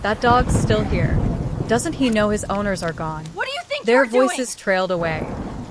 That dog's still here. Doesn't he know his owners are gone? What do you think Their you're doing? voices trailed away,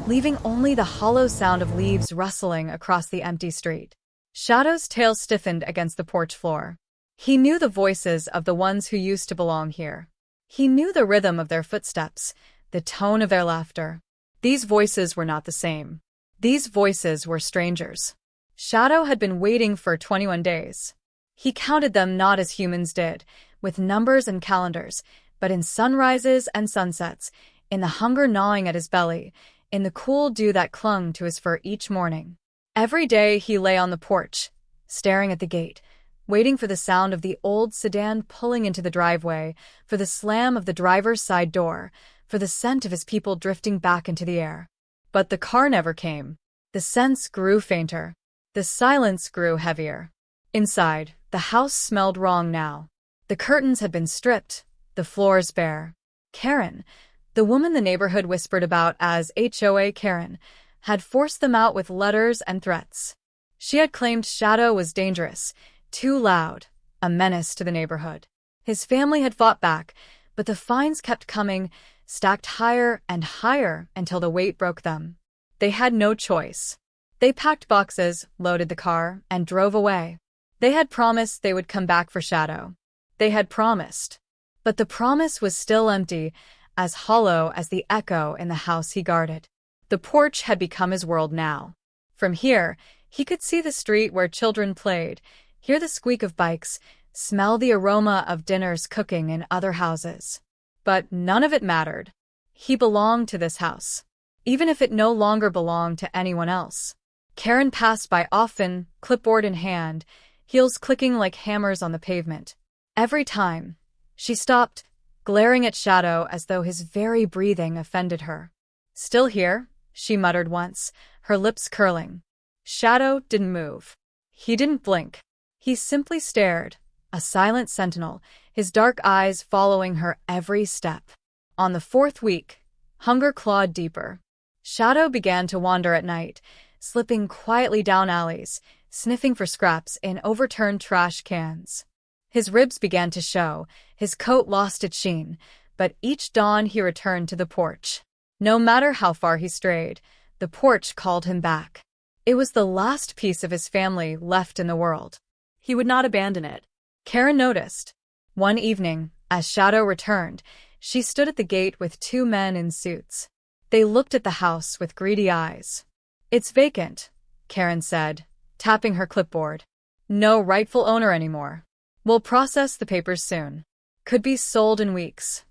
leaving only the hollow sound of leaves rustling across the empty street. Shadow's tail stiffened against the porch floor. He knew the voices of the ones who used to belong here. He knew the rhythm of their footsteps, the tone of their laughter. These voices were not the same. These voices were strangers. Shadow had been waiting for 21 days. He counted them not as humans did, with numbers and calendars, but in sunrises and sunsets, in the hunger gnawing at his belly, in the cool dew that clung to his fur each morning. Every day he lay on the porch, staring at the gate, waiting for the sound of the old sedan pulling into the driveway, for the slam of the driver's side door, for the scent of his people drifting back into the air. But the car never came. The scents grew fainter. The silence grew heavier. Inside, the house smelled wrong now. The curtains had been stripped, the floors bare. Karen, the woman the neighborhood whispered about as HOA Karen, had forced them out with letters and threats. She had claimed Shadow was dangerous, too loud, a menace to the neighborhood. His family had fought back, but the fines kept coming, stacked higher and higher until the weight broke them. They had no choice. They packed boxes, loaded the car, and drove away. They had promised they would come back for Shadow. They had promised. But the promise was still empty, as hollow as the echo in the house he guarded. The porch had become his world now. From here, he could see the street where children played, hear the squeak of bikes, smell the aroma of dinners cooking in other houses. But none of it mattered. He belonged to this house, even if it no longer belonged to anyone else. Karen passed by often, clipboard in hand, heels clicking like hammers on the pavement. Every time, she stopped, glaring at Shadow as though his very breathing offended her. "Still here?" she muttered once, her lips curling. Shadow didn't move. He didn't blink. He simply stared, a silent sentinel, his dark eyes following her every step. On the fourth week, hunger clawed deeper. Shadow began to wander at night, slipping quietly down alleys, sniffing for scraps in overturned trash cans. His ribs began to show, his coat lost its sheen, but each dawn he returned to the porch. No matter how far he strayed, the porch called him back. It was the last piece of his family left in the world. He would not abandon it. Karen noticed. One evening, as Shadow returned, she stood at the gate with two men in suits. They looked at the house with greedy eyes. "It's vacant," Karen said, tapping her clipboard. "No rightful owner anymore. We'll process the papers soon. Could be sold in weeks."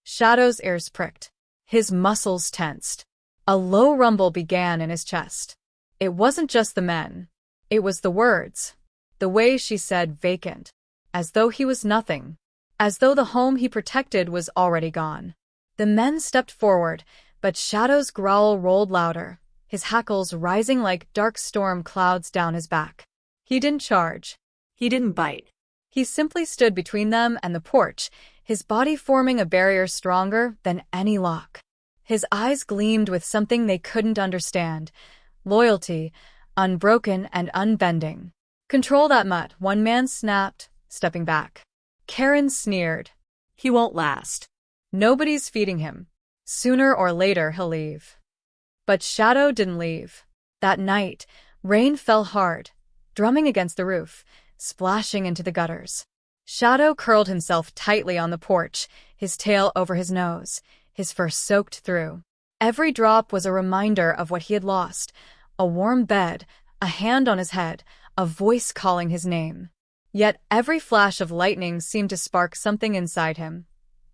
Shadow's ears pricked. His muscles tensed. A low rumble began in his chest. It wasn't just the men. It was the words. The way she said vacant. As though he was nothing. As though the home he protected was already gone. The men stepped forward, but Shadow's growl rolled louder, his hackles rising like dark storm clouds down his back. He didn't charge. He didn't bite. He simply stood between them and the porch, his body forming a barrier stronger than any lock. His eyes gleamed with something they couldn't understand. Loyalty, unbroken and unbending. "Control that mutt," one man snapped, stepping back. Karen sneered. "He won't last. Nobody's feeding him. Sooner or later he'll leave." But Shadow didn't leave. That night, rain fell hard, drumming against the roof, splashing into the gutters. Shadow curled himself tightly on the porch, his tail over his nose, his fur soaked through. Every drop was a reminder of what he had lost: a warm bed, a hand on his head, a voice calling his name. Yet every flash of lightning seemed to spark something inside him.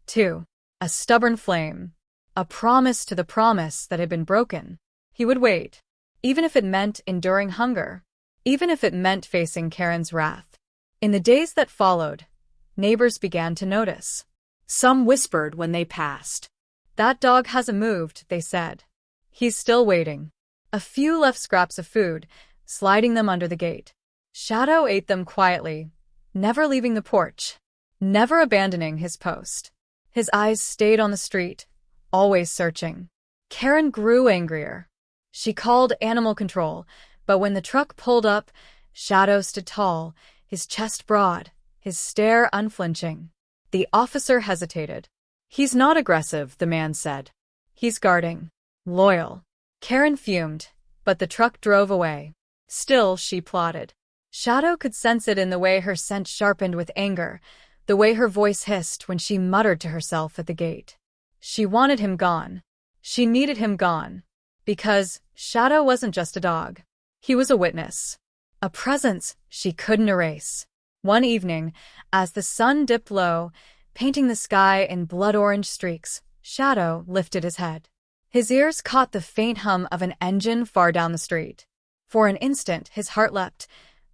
Too. A stubborn flame. A promise to the promise that had been broken. He would wait. Even if it meant enduring hunger. Even if it meant facing Karen's wrath. In the days that followed, neighbors began to notice. Some whispered when they passed. "That dog hasn't moved," they said. "He's still waiting." A few left scraps of food, sliding them under the gate. Shadow ate them quietly, never leaving the porch, never abandoning his post. His eyes stayed on the street, always searching. Karen grew angrier. She called animal control, but when the truck pulled up, Shadow stood tall, his chest broad, his stare unflinching. The officer hesitated. "He's not aggressive," the man said. "He's guarding. Loyal." Karen fumed, but the truck drove away. Still, she plotted. Shadow could sense it in the way her scent sharpened with anger, the way her voice hissed when she muttered to herself at the gate. She wanted him gone. She needed him gone. Because Shadow wasn't just a dog. He was a witness. A presence she couldn't erase. One evening, as the sun dipped low, painting the sky in blood-orange streaks, Shadow lifted his head. His ears caught the faint hum of an engine far down the street. For an instant, his heart leapt.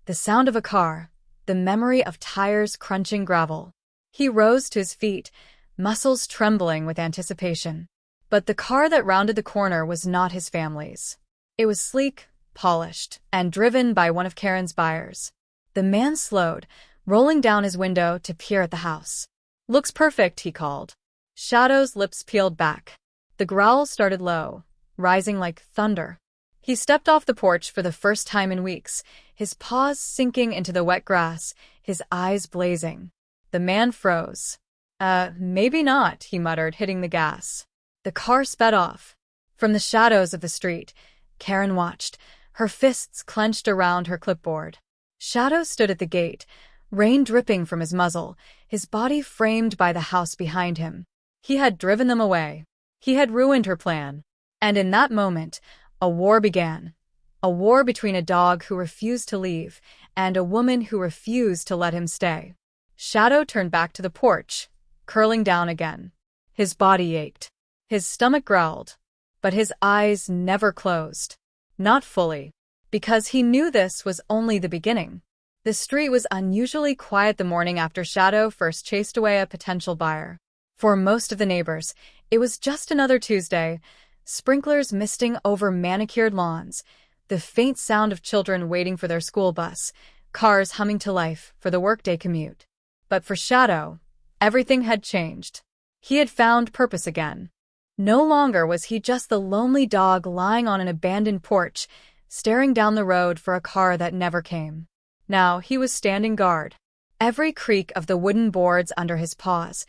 The sound of a car, the memory of tires crunching gravel. He rose to his feet, muscles trembling with anticipation. But the car that rounded the corner was not his family's. It was sleek, polished, and driven by one of Karen's buyers. The man slowed, rolling down his window to peer at the house. "Looks perfect," he called. Shadow's lips peeled back. The growl started low, rising like thunder. He stepped off the porch for the first time in weeks, his paws sinking into the wet grass, his eyes blazing. The man froze. Maybe not," he muttered, hitting the gas. The car sped off. From the shadows of the street, Karen watched, her fists clenched around her clipboard. Shadow stood at the gate, rain dripping from his muzzle, his body framed by the house behind him. He had driven them away. He had ruined her plan. And in that moment, a war began. A war between a dog who refused to leave and a woman who refused to let him stay. Shadow turned back to the porch, curling down again. His body ached. His stomach growled. But his eyes never closed. Not fully. Because he knew this was only the beginning. The street was unusually quiet the morning after Shadow first chased away a potential buyer. For most of the neighbors, it was just another Tuesday, sprinklers misting over manicured lawns, the faint sound of children waiting for their school bus, cars humming to life for the workday commute. But for Shadow, everything had changed. He had found purpose again. No longer was he just the lonely dog lying on an abandoned porch, staring down the road for a car that never came. Now he was standing guard. Every creak of the wooden boards under his paws,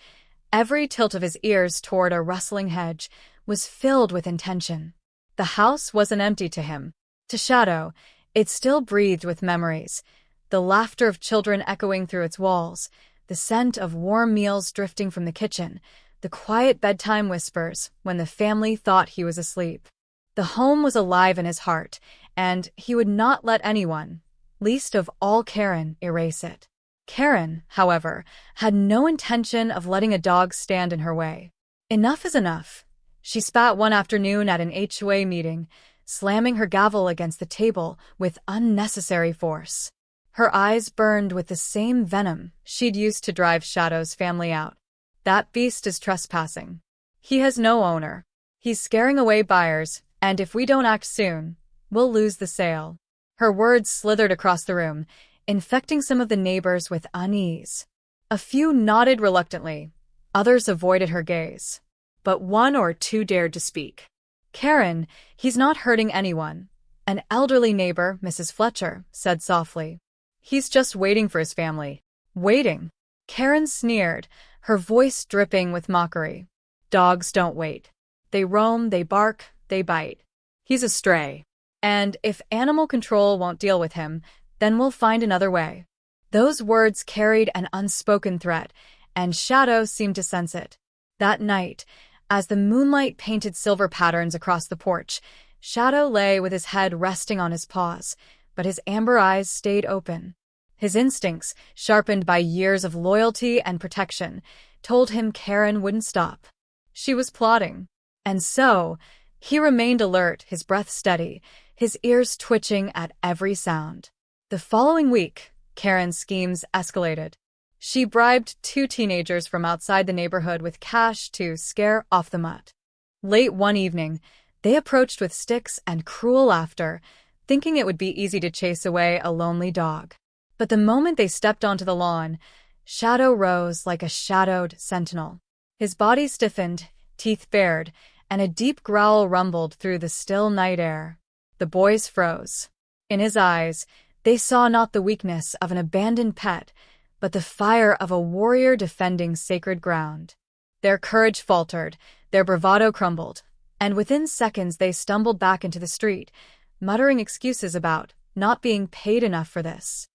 every tilt of his ears toward a rustling hedge, was filled with intention. The house wasn't empty to him. To Shadow, it still breathed with memories, the laughter of children echoing through its walls, the scent of warm meals drifting from the kitchen, the quiet bedtime whispers when the family thought he was asleep. The home was alive in his heart, and he would not let anyone, least of all Karen, erase it. Karen, however, had no intention of letting a dog stand in her way. Enough is enough. She spat one afternoon at an HOA meeting, slamming her gavel against the table with unnecessary force. Her eyes burned with the same venom she'd used to drive Shadow's family out. "That beast is trespassing. He has no owner. He's scaring away buyers, and if we don't act soon, we'll lose the sale." Her words slithered across the room, infecting some of the neighbors with unease. A few nodded reluctantly, others avoided her gaze. But one or two dared to speak. "Karen, he's not hurting anyone," an elderly neighbor, Mrs. Fletcher, said softly. "He's just waiting for his family." "Waiting?" Karen sneered, her voice dripping with mockery. "Dogs don't wait. They roam, they bark, they bite. He's a stray. And if animal control won't deal with him, then we'll find another way." Those words carried an unspoken threat, and Shadow seemed to sense it. That night, as the moonlight painted silver patterns across the porch, Shadow lay with his head resting on his paws, but his amber eyes stayed open. His instincts, sharpened by years of loyalty and protection, told him Karen wouldn't stop. She was plotting. And so, he remained alert, his breath steady, his ears twitching at every sound. The following week, Karen's schemes escalated. She bribed two teenagers from outside the neighborhood with cash to scare off the mutt. Late one evening, they approached with sticks and cruel laughter, thinking it would be easy to chase away a lonely dog. But the moment they stepped onto the lawn, Shadow rose like a shadowed sentinel. His body stiffened, teeth bared, and a deep growl rumbled through the still night air. The boys froze. In his eyes, they saw not the weakness of an abandoned pet, but the fire of a warrior defending sacred ground. Their courage faltered, their bravado crumbled, and within seconds they stumbled back into the street, muttering excuses about not being paid enough for this.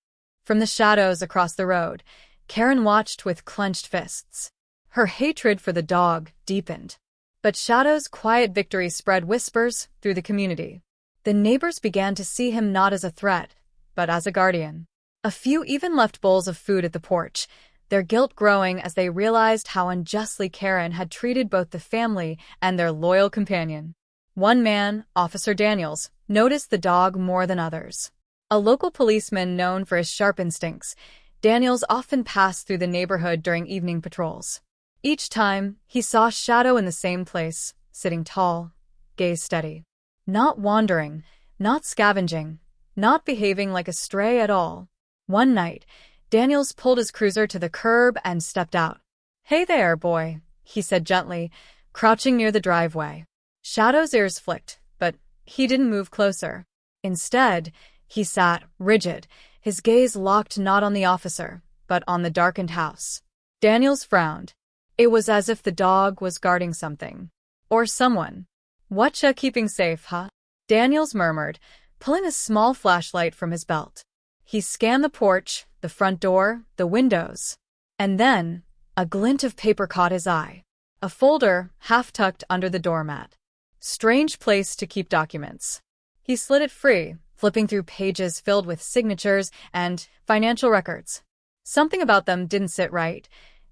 From the shadows across the road, Karen watched with clenched fists. Her hatred for the dog deepened. But Shadow's quiet victory spread whispers through the community. The neighbors began to see him not as a threat, but as a guardian. A few even left bowls of food at the porch, their guilt growing as they realized how unjustly Karen had treated both the family and their loyal companion. One man, Officer Daniels, noticed the dog more than others. A local policeman known for his sharp instincts, Daniels often passed through the neighborhood during evening patrols. Each time, he saw Shadow in the same place, sitting tall, gaze steady. Not wandering, not scavenging, not behaving like a stray at all. One night, Daniels pulled his cruiser to the curb and stepped out. "Hey there, boy," he said gently, crouching near the driveway. Shadow's ears flicked, but he didn't move closer. Instead, he sat, rigid, his gaze locked not on the officer, but on the darkened house. Daniels frowned. It was as if the dog was guarding something. Or someone. "Whatcha keeping safe, huh?" Daniels murmured, pulling a small flashlight from his belt. He scanned the porch, the front door, the windows. And then, a glint of paper caught his eye. A folder, half-tucked under the doormat. Strange place to keep documents. He slid it free, flipping through pages filled with signatures and financial records. Something about them didn't sit right.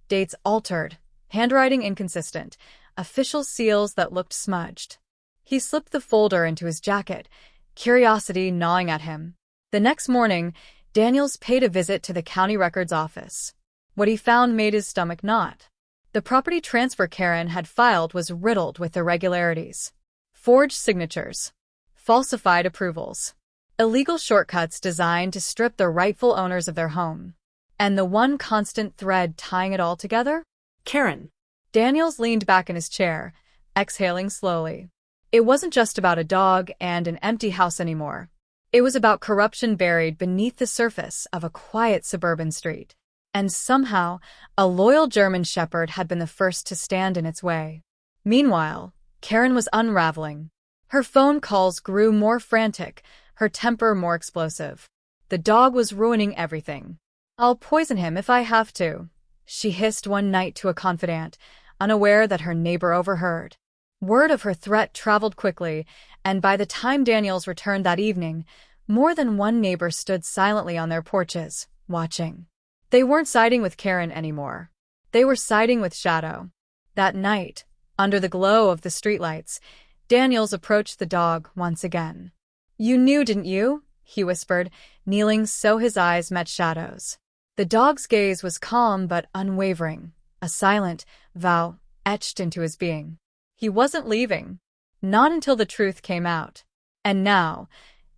Dates altered, handwriting inconsistent, official seals that looked smudged. He slipped the folder into his jacket, curiosity gnawing at him. The next morning, Daniels paid a visit to the county records office. What he found made his stomach knot. The property transfer Karen had filed was riddled with irregularities. Forged signatures. Falsified approvals. Illegal shortcuts designed to strip the rightful owners of their home. And the one constant thread tying it all together? Karen. Daniels leaned back in his chair, exhaling slowly. It wasn't just about a dog and an empty house anymore. It was about corruption buried beneath the surface of a quiet suburban street. And somehow, a loyal German shepherd had been the first to stand in its way. Meanwhile, Karen was unraveling. Her phone calls grew more frantic, her temper more explosive. The dog was ruining everything. "I'll poison him if I have to," she hissed one night to a confidant, unaware that her neighbor overheard. Word of her threat traveled quickly, and by the time Daniels returned that evening, more than one neighbor stood silently on their porches, watching. They weren't siding with Karen anymore. They were siding with Shadow. That night, under the glow of the streetlights, Daniels approached the dog once again. "You knew, didn't you?" he whispered, kneeling so his eyes met Shadow's. The dog's gaze was calm but unwavering, a silent vow etched into his being. He wasn't leaving. Not until the truth came out. And now,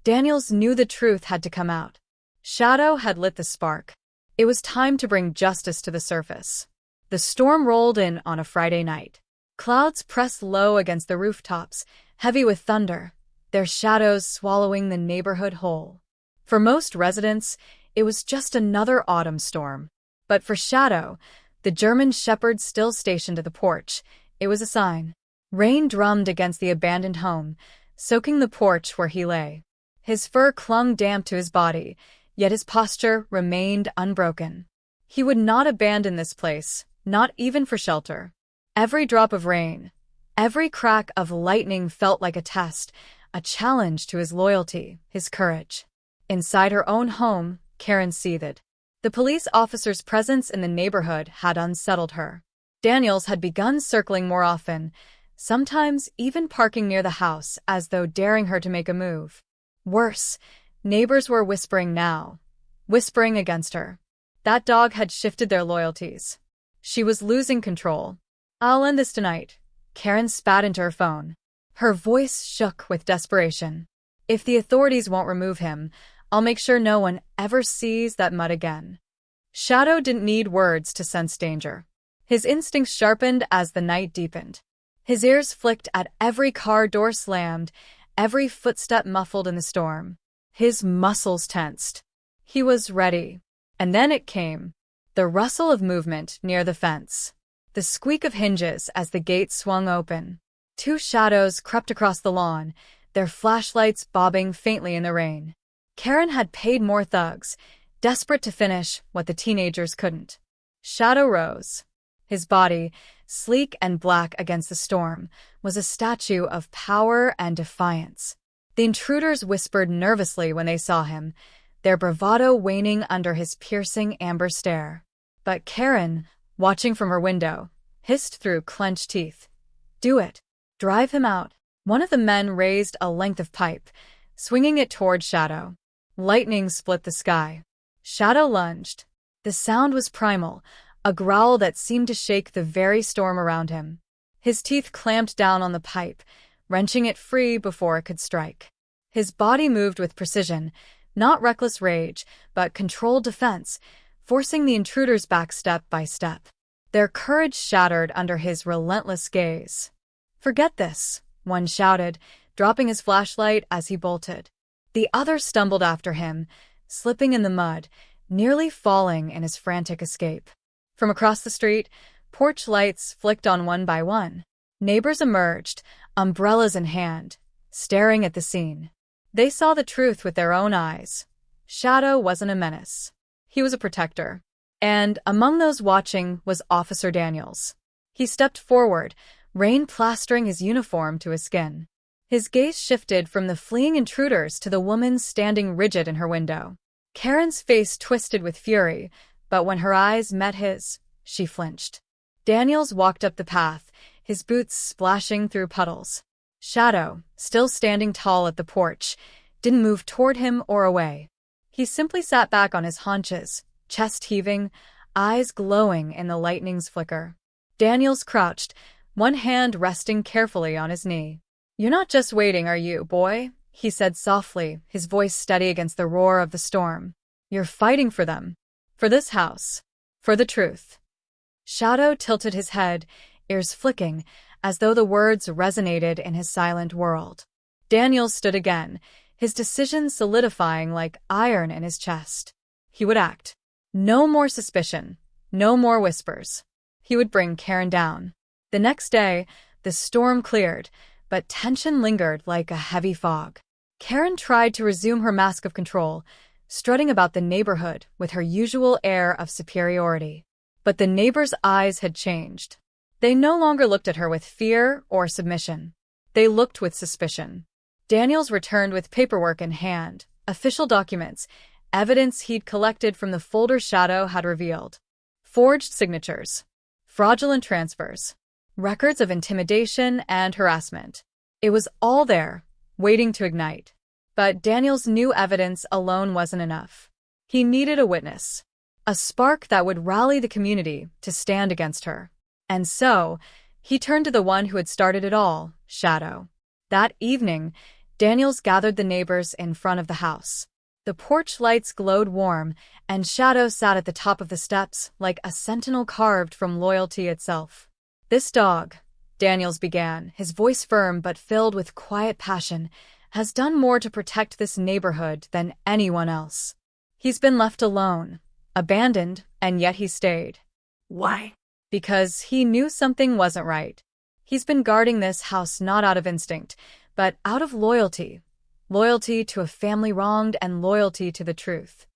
Daniels knew the truth had to come out. Shadow had lit the spark. It was time to bring justice to the surface. The storm rolled in on a Friday night. Clouds pressed low against the rooftops, heavy with thunder, their shadows swallowing the neighborhood whole. For most residents, it was just another autumn storm. But for Shadow, the German shepherd still stationed at the porch, it was a sign. Rain drummed against the abandoned home, soaking the porch where he lay. His fur clung damp to his body, yet his posture remained unbroken. He would not abandon this place, not even for shelter. Every drop of rain, every crack of lightning felt like a test, a challenge to his loyalty, his courage. Inside her own home, Karen seethed. The police officer's presence in the neighborhood had unsettled her. Daniels had begun circling more often, sometimes even parking near the house as though daring her to make a move. Worse, neighbors were whispering now, whispering against her. That dog had shifted their loyalties. She was losing control. "I'll end this tonight," Karen spat into her phone. Her voice shook with desperation. "If the authorities won't remove him, I'll make sure no one ever sees that mud again." Shadow didn't need words to sense danger. His instincts sharpened as the night deepened. His ears flicked at every car door slammed, every footstep muffled in the storm. His muscles tensed. He was ready. And then it came. The rustle of movement near the fence. The squeak of hinges as the gate swung open. Two shadows crept across the lawn, their flashlights bobbing faintly in the rain. Karen had paid more thugs, desperate to finish what the teenagers couldn't. Shadow rose. His body, sleek and black against the storm, was a statue of power and defiance. The intruders whispered nervously when they saw him, their bravado waning under his piercing amber stare. But Karen, watching from her window, hissed through clenched teeth. "Do it. Drive him out." One of the men raised a length of pipe, swinging it toward Shadow. Lightning split the sky. Shadow lunged. The sound was primal, a growl that seemed to shake the very storm around him. His teeth clamped down on the pipe, wrenching it free before it could strike. His body moved with precision, not reckless rage, but controlled defense, forcing the intruders back step by step. Their courage shattered under his relentless gaze. "Forget this," one shouted, dropping his flashlight as he bolted. The other stumbled after him, slipping in the mud, nearly falling in his frantic escape. From across the street, porch lights flicked on one by one. Neighbors emerged, umbrellas in hand, staring at the scene. They saw the truth with their own eyes. Shadow wasn't a menace. He was a protector. And among those watching was Officer Daniels. He stepped forward, rain plastering his uniform to his skin. His gaze shifted from the fleeing intruders to the woman standing rigid in her window. Karen's face twisted with fury, but when her eyes met his, she flinched. Daniels walked up the path, his boots splashing through puddles. Shadow, still standing tall at the porch, didn't move toward him or away. He simply sat back on his haunches, chest heaving, eyes glowing in the lightning's flicker. Daniels crouched, one hand resting carefully on his knee. "You're not just waiting, are you, boy?" he said softly, his voice steady against the roar of the storm. "You're fighting for them. For this house. For the truth." Shadow tilted his head, ears flicking, as though the words resonated in his silent world. Daniels stood again, his decision solidifying like iron in his chest. He would act. No more suspicion. No more whispers. He would bring Karen down. The next day, the storm cleared, but tension lingered like a heavy fog. Karen tried to resume her mask of control, strutting about the neighborhood with her usual air of superiority. But the neighbors' eyes had changed. They no longer looked at her with fear or submission. They looked with suspicion. Daniels returned with paperwork in hand, official documents, evidence he'd collected from the folder Shadow had revealed. Forged signatures. Fraudulent transfers. Records of intimidation and harassment. It was all there, waiting to ignite. But Daniels knew evidence alone wasn't enough. He needed a witness. A spark that would rally the community to stand against her. And so, he turned to the one who had started it all, Shadow. That evening, Daniels gathered the neighbors in front of the house. The porch lights glowed warm, and Shadow sat at the top of the steps like a sentinel carved from loyalty itself. "This dog," Daniels began, his voice firm but filled with quiet passion, "has done more to protect this neighborhood than anyone else. He's been left alone, abandoned, and yet he stayed." "Why?" "Because he knew something wasn't right. He's been guarding this house not out of instinct, but out of loyalty. Loyalty to a family wronged and loyalty to the truth."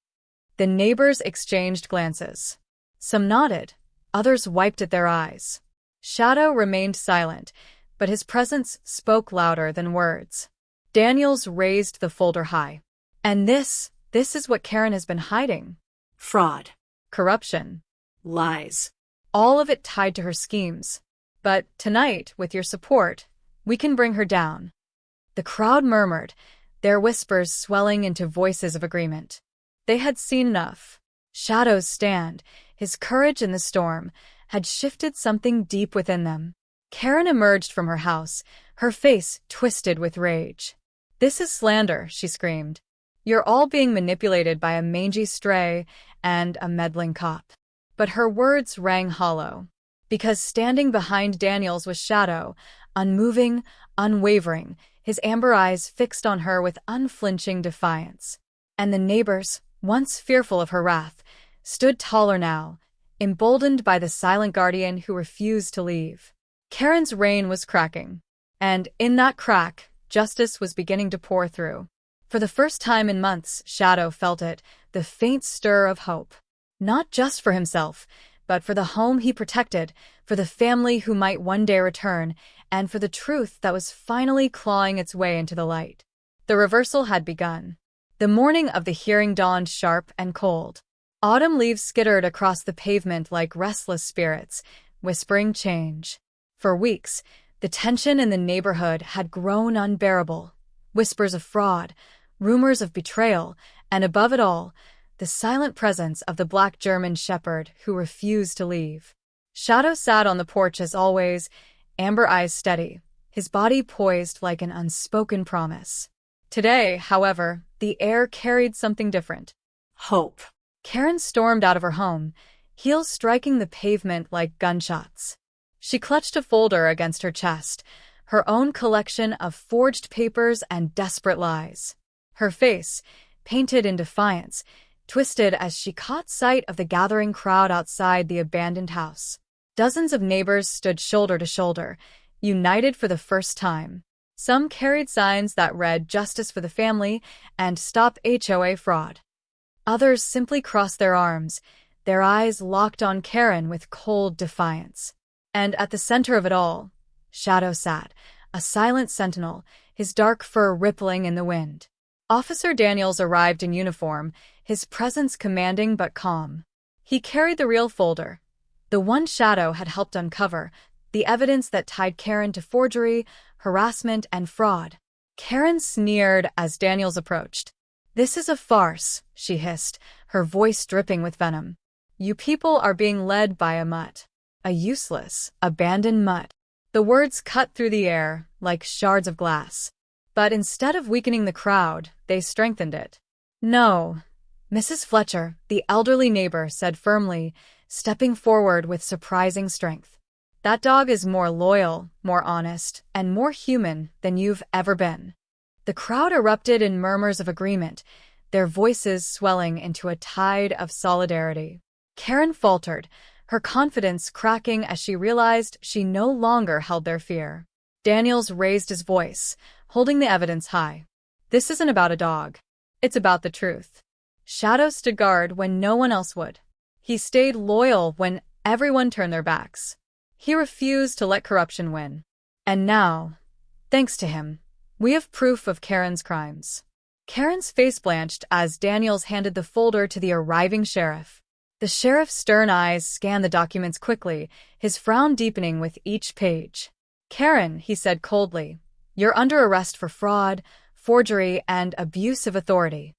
The neighbors exchanged glances. Some nodded, others wiped at their eyes. Shadow remained silent, but his presence spoke louder than words. Daniels raised the folder high. "And this is what Karen has been hiding." "Fraud. "Corruption." Lies. "All of it tied to her schemes. But tonight, with your support, we can bring her down." The crowd murmured, their whispers swelling into voices of agreement. They had seen enough. Shadow's stand, his courage in the storm, had shifted something deep within them. Karen emerged from her house, her face twisted with rage. "This is slander," she screamed. "You're all being manipulated by a mangy stray and a meddling cop." But her words rang hollow. Because standing behind Daniels was Shadow, unmoving, unwavering, his amber eyes fixed on her with unflinching defiance. And the neighbors, once fearful of her wrath, stood taller now, emboldened by the silent guardian who refused to leave. Karen's reign was cracking. And in that crack, justice was beginning to pour through. For the first time in months, Shadow felt it, the faint stir of hope. Not just for himself, but for the home he protected, for the family who might one day return, and for the truth that was finally clawing its way into the light. The reversal had begun. The morning of the hearing dawned sharp and cold. Autumn leaves skittered across the pavement like restless spirits, whispering change. For weeks, the tension in the neighborhood had grown unbearable. Whispers of fraud, rumors of betrayal, and above it all, the silent presence of the black German shepherd who refused to leave. Shadow sat on the porch as always, amber eyes steady, his body poised like an unspoken promise. Today, however, the air carried something different. Hope. Karen stormed out of her home, heels striking the pavement like gunshots. She clutched a folder against her chest, her own collection of forged papers and desperate lies. Her face, painted in defiance, twisted as she caught sight of the gathering crowd outside the abandoned house. Dozens of neighbors stood shoulder to shoulder, united for the first time. Some carried signs that read "Justice for the Family" and "Stop HOA Fraud." Others simply crossed their arms, their eyes locked on Karen with cold defiance. And at the center of it all, Shadow sat, a silent sentinel, his dark fur rippling in the wind. Officer Daniels arrived in uniform, his presence commanding but calm. He carried the real folder, the one Shadow had helped uncover, the evidence that tied Karen to forgery, harassment, and fraud. Karen sneered as Daniels approached. "This is a farce," she hissed, her voice dripping with venom. "You people are being led by a mutt. A useless, abandoned mutt." The words cut through the air like shards of glass. But instead of weakening the crowd, they strengthened it. "No." Mrs. Fletcher, the elderly neighbor, said firmly, stepping forward with surprising strength. "That dog is more loyal, more honest, and more human than you've ever been." The crowd erupted in murmurs of agreement, their voices swelling into a tide of solidarity. Karen faltered, her confidence cracking as she realized she no longer held their fear. Daniels raised his voice, holding the evidence high. "This isn't about a dog. It's about the truth." Shadow stood guard when no one else would. He stayed loyal when everyone turned their backs. He refused to let corruption win. And now, thanks to him, we have proof of Karen's crimes. Karen's face blanched as Daniels handed the folder to the arriving sheriff. The sheriff's stern eyes scanned the documents quickly, his frown deepening with each page. "Karen," he said coldly, "you're under arrest for fraud, forgery, and abuse of authority."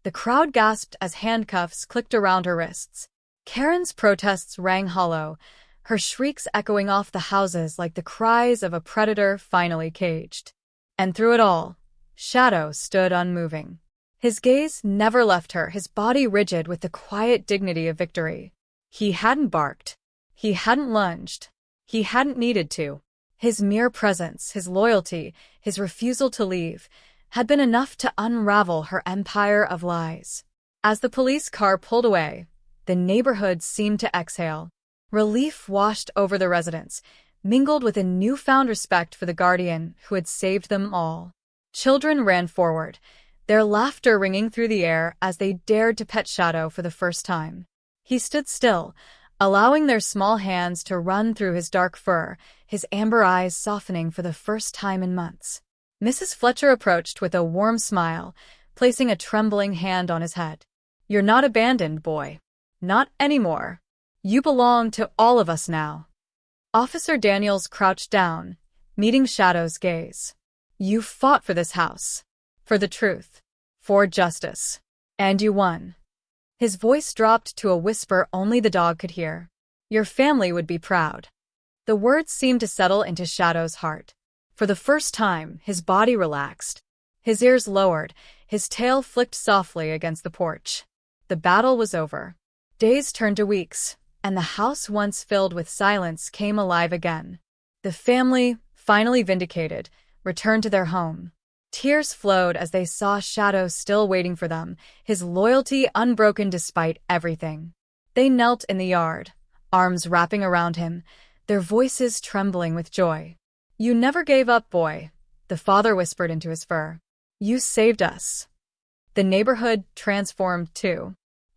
The crowd gasped as handcuffs clicked around her wrists. Karen's protests rang hollow, her shrieks echoing off the houses like the cries of a predator finally caged. And through it all, Shadow stood unmoving. His gaze never left her, his body rigid with the quiet dignity of victory. He hadn't barked. He hadn't lunged. He hadn't needed to. His mere presence, his loyalty, his refusal to leave, had been enough to unravel her empire of lies. As the police car pulled away, the neighborhood seemed to exhale. Relief washed over the residents, mingled with a newfound respect for the guardian who had saved them all. Children ran forward, their laughter ringing through the air as they dared to pet Shadow for the first time. He stood still, allowing their small hands to run through his dark fur, his amber eyes softening for the first time in months. Mrs. Fletcher approached with a warm smile, placing a trembling hand on his head. "You're not abandoned, boy. Not anymore. You belong to all of us now." Officer Daniels crouched down, meeting Shadow's gaze. "You fought for this house. For the truth. For justice. And you won." His voice dropped to a whisper only the dog could hear. "Your family would be proud." The words seemed to settle into Shadow's heart. For the first time, his body relaxed. His ears lowered, his tail flicked softly against the porch. The battle was over. Days turned to weeks, and the house once filled with silence came alive again. The family, finally vindicated, returned to their home. Tears flowed as they saw Shadow still waiting for them, his loyalty unbroken despite everything. They knelt in the yard, arms wrapping around him, their voices trembling with joy. "You never gave up, boy," the father whispered into his fur. "You saved us." The neighborhood transformed too.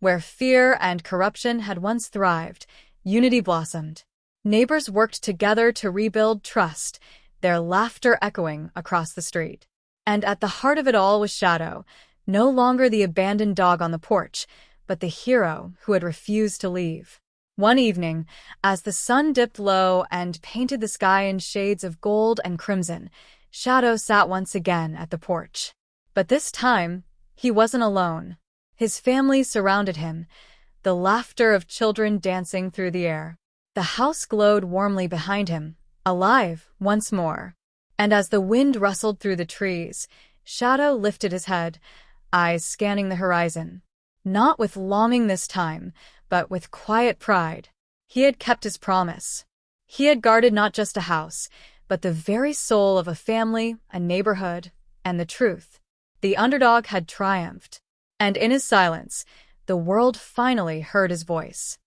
Where fear and corruption had once thrived, unity blossomed. Neighbors worked together to rebuild trust, their laughter echoing across the street. And at the heart of it all was Shadow, no longer the abandoned dog on the porch, but the hero who had refused to leave. One evening, as the sun dipped low and painted the sky in shades of gold and crimson, Shadow sat once again at the porch. But this time, he wasn't alone. His family surrounded him, the laughter of children dancing through the air. The house glowed warmly behind him, alive once more. And as the wind rustled through the trees, Shadow lifted his head, eyes scanning the horizon. Not with longing this time, but with quiet pride. He had kept his promise. He had guarded not just a house, but the very soul of a family, a neighborhood, and the truth. The underdog had triumphed. And in his silence, the world finally heard his voice.